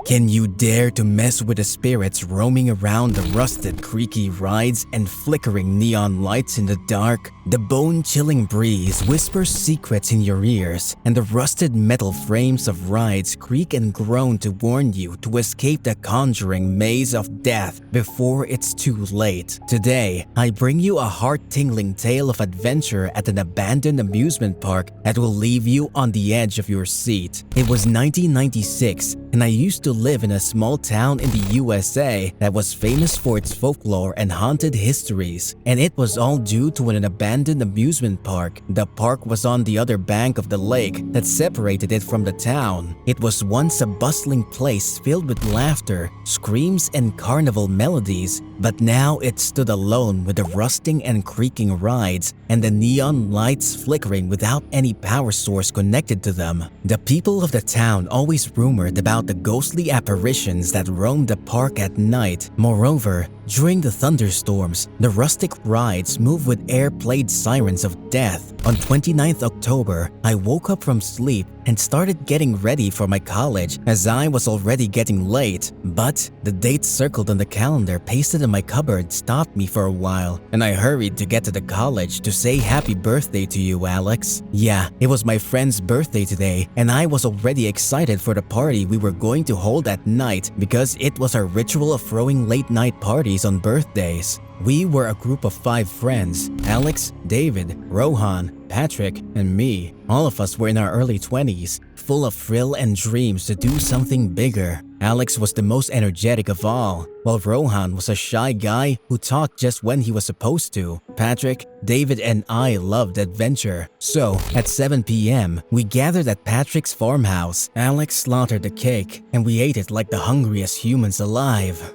Can you dare to mess with the spirits roaming around the rusted, creaky rides and flickering neon lights in the dark? The bone-chilling breeze whispers secrets in your ears, and the rusted metal frames of rides creak and groan to warn you to escape the conjuring maze of death before it's too late. Today, I bring you a heart-tingling tale of adventure at an abandoned amusement park that will leave you on the edge of your seat. It was 1996, and I used to live in a small town in the USA that was famous for its folklore and haunted histories, and it was all due to an abandoned amusement park. The park was on the other bank of the lake that separated it from the town. It was once a bustling place filled with laughter, screams, and carnival melodies, but now it stood alone with the rusting and creaking rides and the neon lights flickering without any power source connected to them. The people of the town always rumored about the ghostly apparitions that roamed the park at night. Moreover, during the thunderstorms, the rustic rides moved with air-played sirens of death. On 29th October, I woke up from sleep and started getting ready for my college as I was already getting late. But the date circled on the calendar pasted in my cupboard stopped me for a while, and I hurried to get to the college to say happy birthday to you, Alex. Yeah, it was my friend's birthday today, and I was already excited for the party we were going to hold at night because it was our ritual of throwing late-night parties on birthdays. We were a group of 5 friends: Alex, David, Rohan, Patrick, and me. All of us were in our early 20s, full of thrill and dreams to do something bigger. Alex was the most energetic of all, while Rohan was a shy guy who talked just when he was supposed to. Patrick, David, and I loved adventure. So, at 7 p.m., we gathered at Patrick's farmhouse. Alex slaughtered the cake, and we ate it like the hungriest humans alive.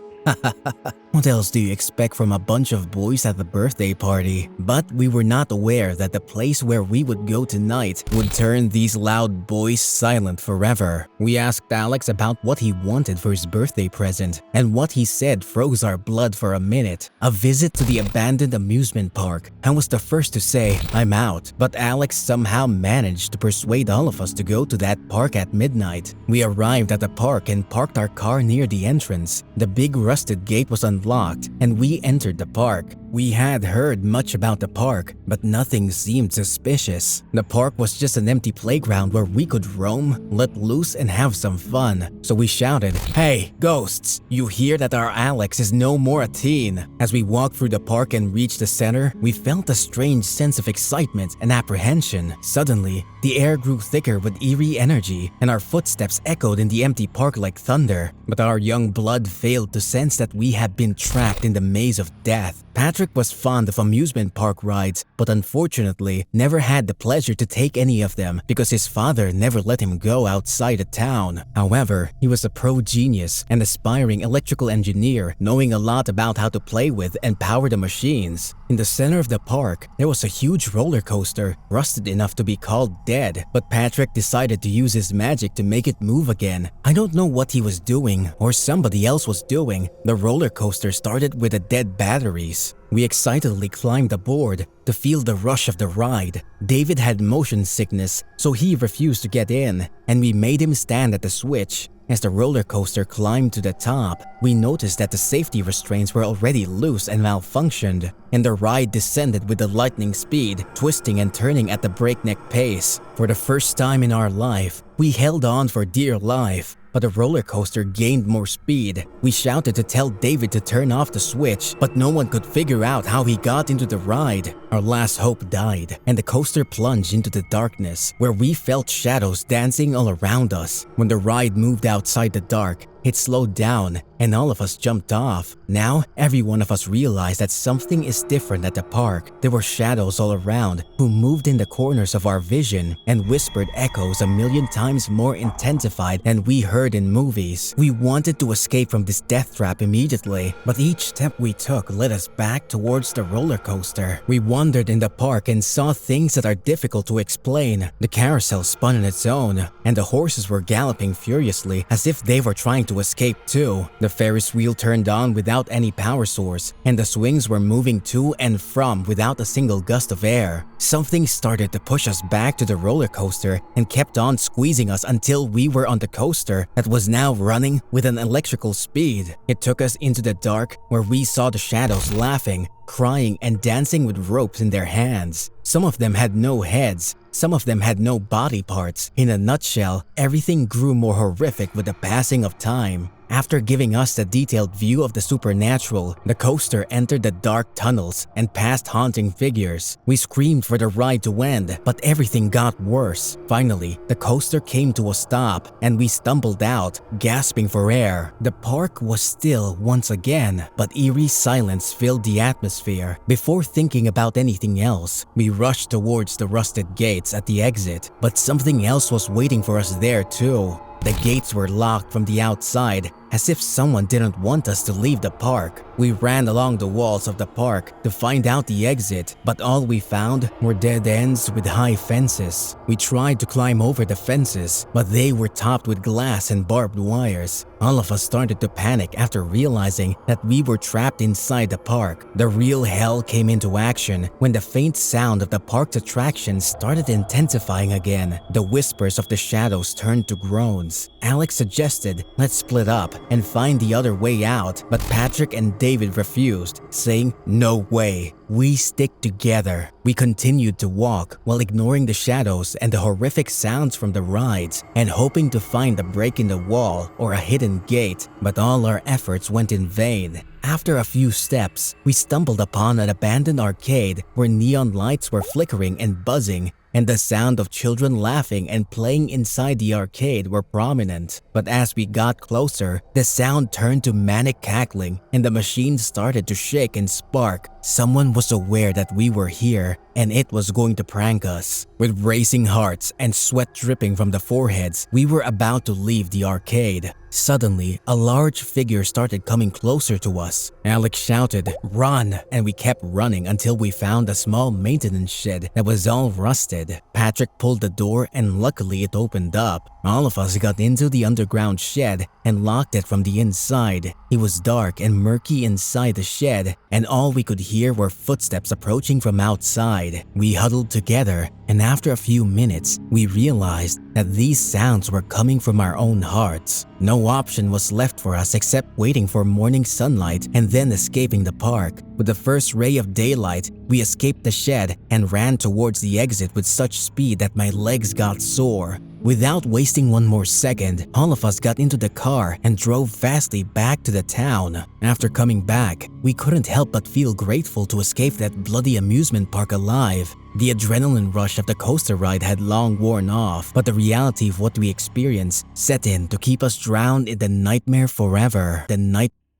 What else do you expect from a bunch of boys at the birthday party? But we were not aware that the place where we would go tonight would turn these loud boys silent forever. We asked Alex about what he wanted for his birthday present, and what he said froze our blood for a minute. A visit to the abandoned amusement park. I was the first to say, I'm out, but Alex somehow managed to persuade all of us to go to that park at midnight. We arrived at the park and parked our car near the entrance. The big rusted gate was unlocked, and we entered the park. We had heard much about the park, but nothing seemed suspicious. The park was just an empty playground where we could roam, let loose, and have some fun. So we shouted, "Hey, ghosts! You hear that our Alex is no more a teen?" As we walked through the park and reached the center, we felt a strange sense of excitement and apprehension. Suddenly, the air grew thicker with eerie energy, and our footsteps echoed in the empty park like thunder. But our young blood failed to sense that we had been trapped in the maze of death. Patrick was fond of amusement park rides, but unfortunately never had the pleasure to take any of them because his father never let him go outside the town. However, he was a pro genius, an aspiring electrical engineer, knowing a lot about how to play with and power the machines. In the center of the park, there was a huge roller coaster, rusted enough to be called dead, but Patrick decided to use his magic to make it move again. I don't know what he was doing, or somebody else was doing. The roller coaster started with the dead batteries. We excitedly climbed aboard to feel the rush of the ride. David had motion sickness, so he refused to get in, and we made him stand at the switch. As the roller coaster climbed to the top, we noticed that the safety restraints were already loose and malfunctioned, and the ride descended with a lightning speed, twisting and turning at the breakneck pace. For the first time in our life, we held on for dear life. But the roller coaster gained more speed. We shouted to tell David to turn off the switch, but no one could figure out how he got into the ride. Our last hope died, and the coaster plunged into the darkness, where we felt shadows dancing all around us. When the ride moved outside the dark, it slowed down, and all of us jumped off. Now, every one of us realized that something is different at the park. There were shadows all around who moved in the corners of our vision and whispered echoes a million times more intensified than we heard in movies. We wanted to escape from this death trap immediately, but each step we took led us back towards the roller coaster. We wandered in the park and saw things that are difficult to explain. The carousel spun on its own, and the horses were galloping furiously as if they were trying to to escape too. The Ferris wheel turned on without any power source, and the swings were moving to and from without a single gust of air. Something started to push us back to the roller coaster and kept on squeezing us until we were on the coaster that was now running with an electrical speed. It took us into the dark where we saw the shadows laughing, crying, and dancing with ropes in their hands. Some of them had no heads, some of them had no body parts. In a nutshell, everything grew more horrific with the passing of time. After giving us a detailed view of the supernatural, the coaster entered the dark tunnels and past haunting figures. We screamed for the ride to end, but everything got worse. Finally, the coaster came to a stop and we stumbled out, gasping for air. The park was still once again, but eerie silence filled the atmosphere. Before thinking about anything else, we rushed towards the rusted gates at the exit, but something else was waiting for us there too. The gates were locked from the outside, as if someone didn't want us to leave the park. We ran along the walls of the park to find out the exit, but all we found were dead ends with high fences. We tried to climb over the fences, but they were topped with glass and barbed wires. All of us started to panic after realizing that we were trapped inside the park. The real hell came into action when the faint sound of the park's attractions started intensifying again. The whispers of the shadows turned to groans. Alex suggested, let's split up and find the other way out, but Patrick and David refused, saying, no way, we stick together. We continued to walk while ignoring the shadows and the horrific sounds from the rides and hoping to find a break in the wall or a hidden gate, but all our efforts went in vain. After a few steps, we stumbled upon an abandoned arcade where neon lights were flickering and buzzing, and the sound of children laughing and playing inside the arcade were prominent. But as we got closer, the sound turned to manic cackling and the machine started to shake and spark. Someone was aware that we were here and it was going to prank us. With racing hearts and sweat dripping from the foreheads, we were about to leave the arcade. Suddenly, a large figure started coming closer to us. Alex shouted, "Run!" and we kept running until we found a small maintenance shed that was all rusted. Patrick pulled the door and luckily it opened up. All of us got into the underground shed and locked it from the inside. It was dark and murky inside the shed, and all we could hear were footsteps approaching from outside. We huddled together, and after a few minutes, we realized that these sounds were coming from our own hearts. No option was left for us except waiting for morning sunlight and then escaping the park. With the first ray of daylight, we escaped the shed and ran towards the exit with such speed that my legs got sore. Without wasting one more second, all of us got into the car and drove fastly back to the town. After coming back, we couldn't help but feel grateful to escape that bloody amusement park alive. The adrenaline rush of the coaster ride had long worn off, but the reality of what we experienced set in to keep us drowned in the nightmare forever. The night